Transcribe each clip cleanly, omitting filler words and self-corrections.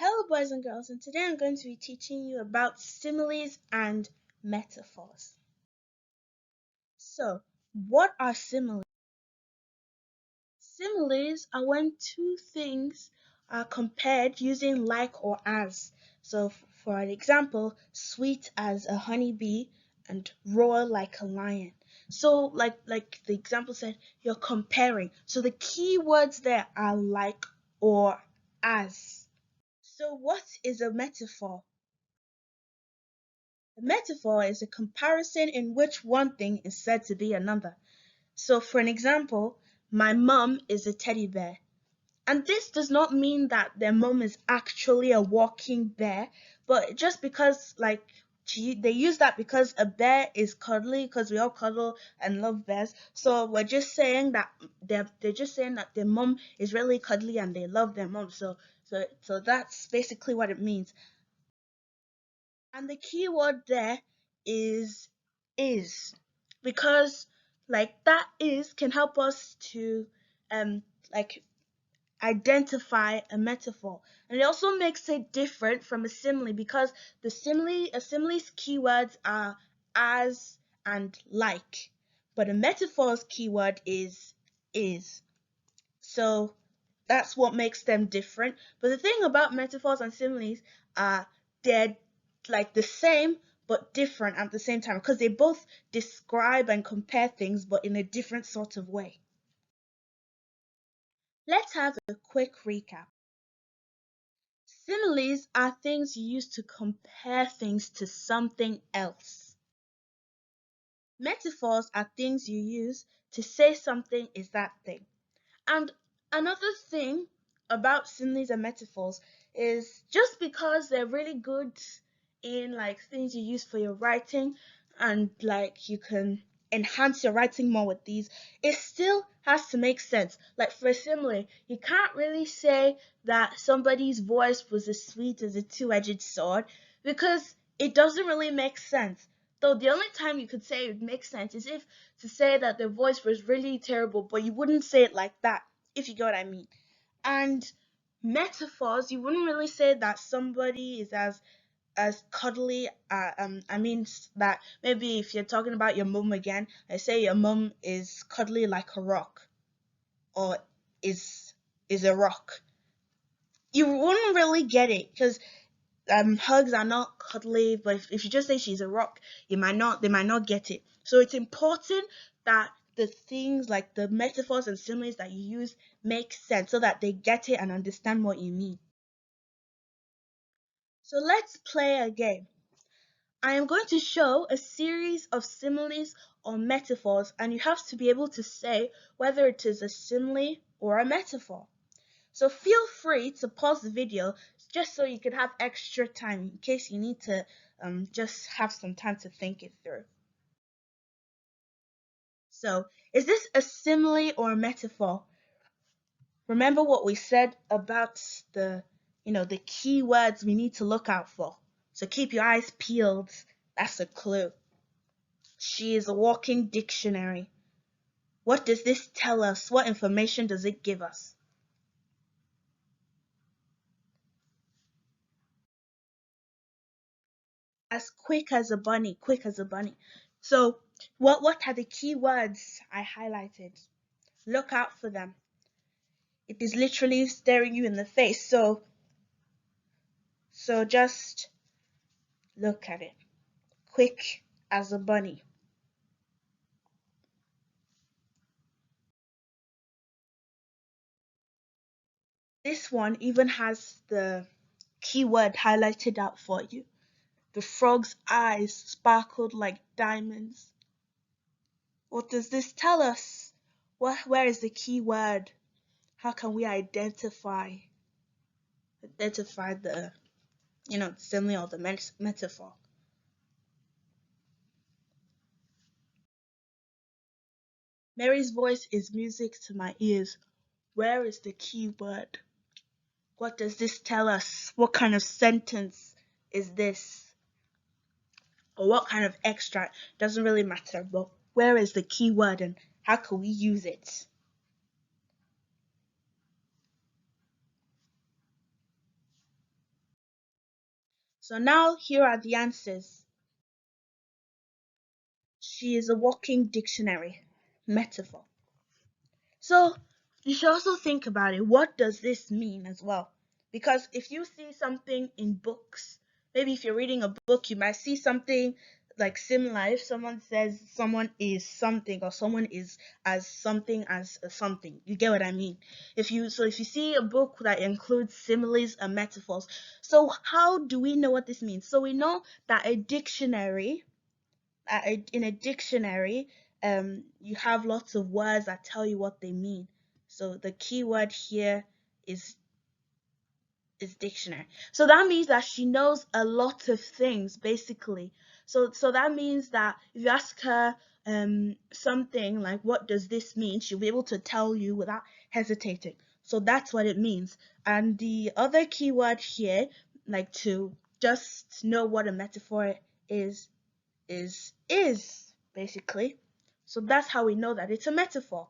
Hello boys and girls, and today I'm going to be teaching you about similes and metaphors. So, what are similes? Similes are when two things are compared using like or as. So, for an example, sweet as a honeybee and roar like a lion. So, like the example said, you're comparing. So the key words there are like or as. So, what is a metaphor? A metaphor is a comparison in which one thing is said to be another. So, for an example, my mum is a teddy bear. And this does not mean that their mum is actually a walking bear, but just because, they use that because a bear is cuddly, because we all cuddle and love bears. So we're just saying that they're just saying that their mum is really cuddly and they love their mum. So that's basically what it means. And the key word there is because that is can help us to um like identify a metaphor. And it also makes it different from a simile because a simile's keywords are as and like, but a metaphor's keyword is. So that's what makes them different. But the thing about metaphors and similes are they're like the same but different at the same time because they both describe and compare things but in a different sort of way. Let's have a quick recap. Similes are things you use to compare things to something else. Metaphors are things you use to say something is that thing. And another thing about similes and metaphors is just because they're really good in things you use for your writing and you can enhance your writing more with these, it still has to make sense. Like for a simile, you can't really say that somebody's voice was as sweet as a two-edged sword because it doesn't really make sense. Though the only time you could say it makes sense is if to say that their voice was really terrible, but you wouldn't say it like that, if you get what I mean. And metaphors, you wouldn't really say that somebody is as cuddly. I mean that maybe if you're talking about your mum again, I say your mum is cuddly like a rock, or is a rock. You wouldn't really get it because hugs are not cuddly, but if you just say she's a rock, they might not get it. So it's important that the things like the metaphors and similes that you use make sense so that they get it and understand what you mean. So let's play a game. I am going to show a series of similes or metaphors, and you have to be able to say whether it is a simile or a metaphor. So feel free to pause the video just so you can have extra time in case you need to just have some time to think it through. So, is this a simile or a metaphor? Remember what we said about the key words we need to look out for. So keep your eyes peeled. That's a clue. She is a walking dictionary. What does this tell us? What information does it give us? As quick as a bunny, quick as a bunny. So what are the key words I highlighted? Look out for them. It is literally staring you in the face. So just look at it. Quick as a bunny. This one even has the keyword highlighted out for you. The frog's eyes sparkled like diamonds. What does this tell us? Where is the key word? How can we identify the simile or the metaphor? Mary's voice is music to my ears. Where is the key word? What does this tell us? What kind of sentence is this? Or what kind of extract? Doesn't really matter, but where is the key word and how can we use it? So now here are the answers. She is a walking dictionary. Metaphor. So you should also think about it. What does this mean as well? Because if you see something in books, maybe if you're reading a book, you might see something like similar. If someone says someone is something or someone is as something as a something, you get what I mean. If you see a book that includes similes and metaphors, so how do we know what this means? So we know that in a dictionary, you have lots of words that tell you what they mean. So the key word here is is dictionary. So that means that she knows a lot of things, basically. So that means that if you ask her something like what does this mean, she'll be able to tell you without hesitating. So that's what it means. And the other keyword here, like to just know what a metaphor is basically. So that's how we know that it's a metaphor.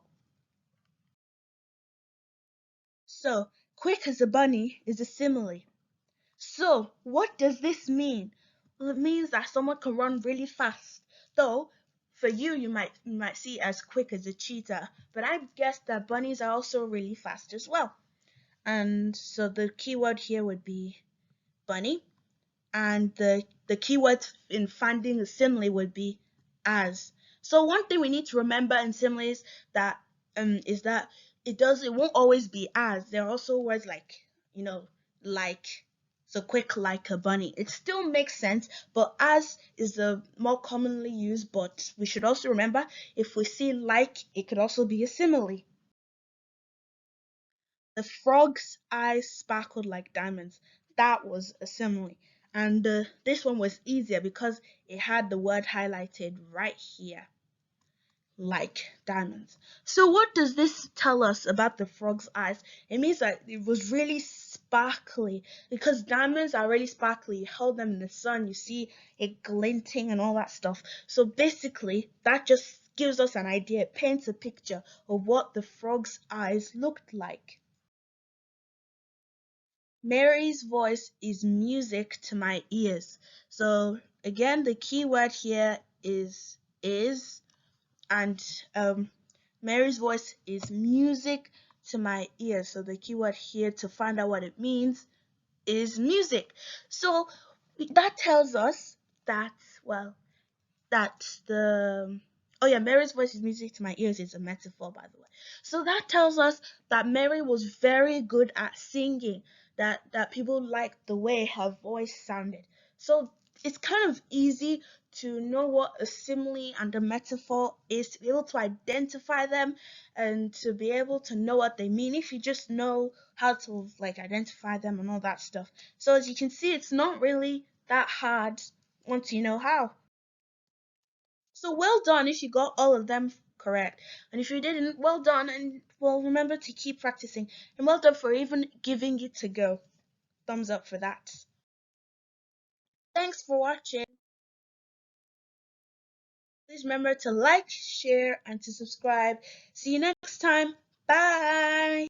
So quick as a bunny is a simile. So what does this mean? Well, it means that someone can run really fast. Though for you might see it as quick as a cheetah, but I guess that bunnies are also really fast as well. And so the keyword here would be bunny. And the keyword in finding a simile would be as. So one thing we need to remember in similes that is that it won't always be as. There are also words like like so quick like a bunny. It still makes sense, but as is the more commonly used. But we should also remember if we see like, it could also be a simile. The frog's eyes sparkled like diamonds. That was a simile. And this one was easier because it had the word highlighted right here, like diamonds. So what does this tell us about the frog's eyes? It means that it was really sparkly because diamonds are really sparkly. You hold them in the sun, you see it glinting and all that stuff. So basically, that just gives us an idea. It paints a picture of what the frog's eyes looked like. Mary's voice is music to my ears. So again, the key word here is, and Mary's voice is music to my ears. So the key word here to find out what it means is music. So that tells us that, well, that the oh yeah, Mary's voice is music to my ears is a metaphor, by the way. So that tells us that Mary was very good at singing, that people liked the way her voice sounded. So it's kind of easy to know what a simile and a metaphor is, to be able to identify them and to be able to know what they mean if you just know how to like identify them and all that stuff. So as you can see, it's not really that hard once you know how. So well done if you got all of them correct. And if you didn't, well done, and well, remember to keep practicing. And well done for even giving it a go. Thumbs up for that. Thanks for watching. Please remember to like, share, and to subscribe. See you next time. Bye.